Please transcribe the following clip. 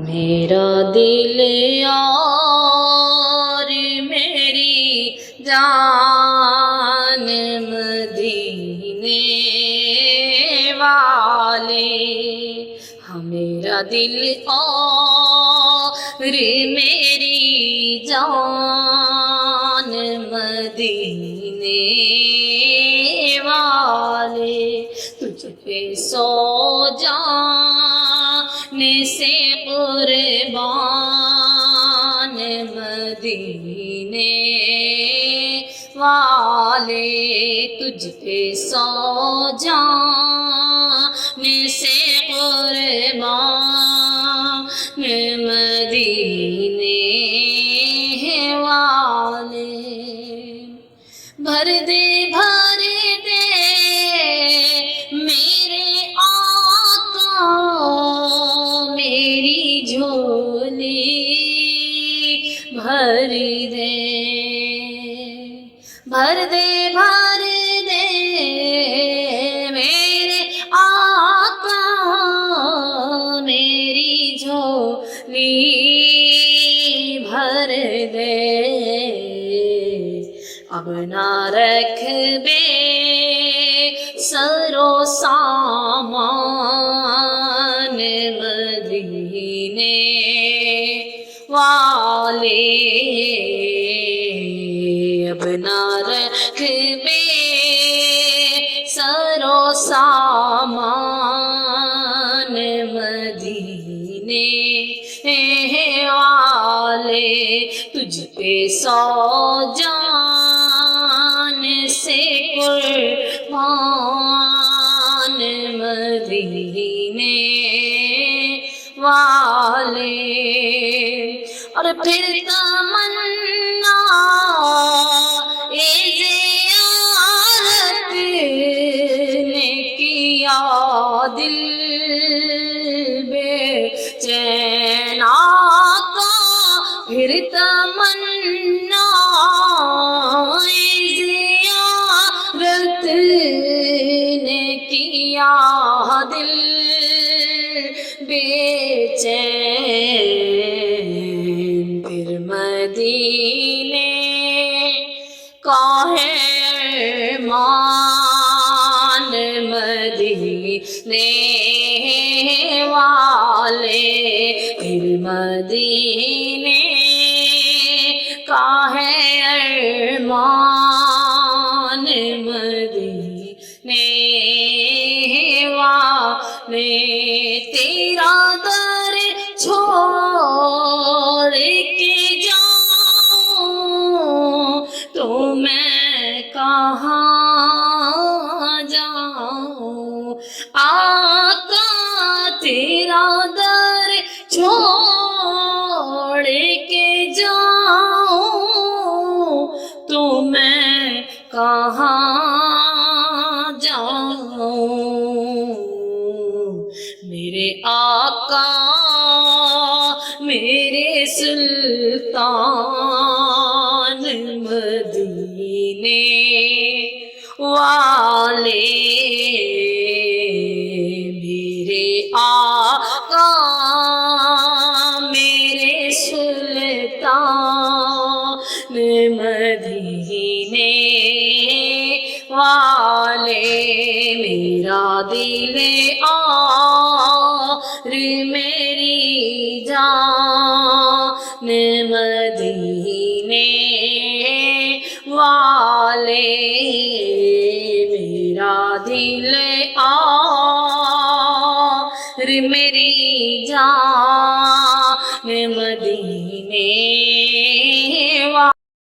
میرا دل اور میری جان مدینے والے، ہاں میرا دل اور میری جان مدینے والے، تجھ پہ سو جان سے قربان مدینے والے، تجھ پہ سو جان سے قربان مدینے والے۔ بھر دے میرے آقا میری جھولی، بھر دے میرے آقا میری جھولی، بھر دے اب نہ رکھ بے سر و سامان مدینے والے، اب نہ رکھ بے سر و سامان مدینے والے، تجھ پہ سو جان سے قربان مدینے والے۔ اور پھر تمنا زیارت نے کیا دل بے چین آقا، پھر تمنا زیارت نے کیا دل بے چین، پھر مدینے کا ہے ارمان مدینے والے، پھر مدینے کا ہے ارمان مدینے والے، تیرا در چھوڑ کے جاؤں تو میں کہاں جاؤں، آقا تیرا در چھوڑ کے جاؤں تو میں کہاں جاؤں، میرے آقا میرے سلطان مدینے والے، میرے آقا میرے سلطان مدینے والے، میرا دل اور میری جان مدینے والے، میرا دل اور میری جان مدینے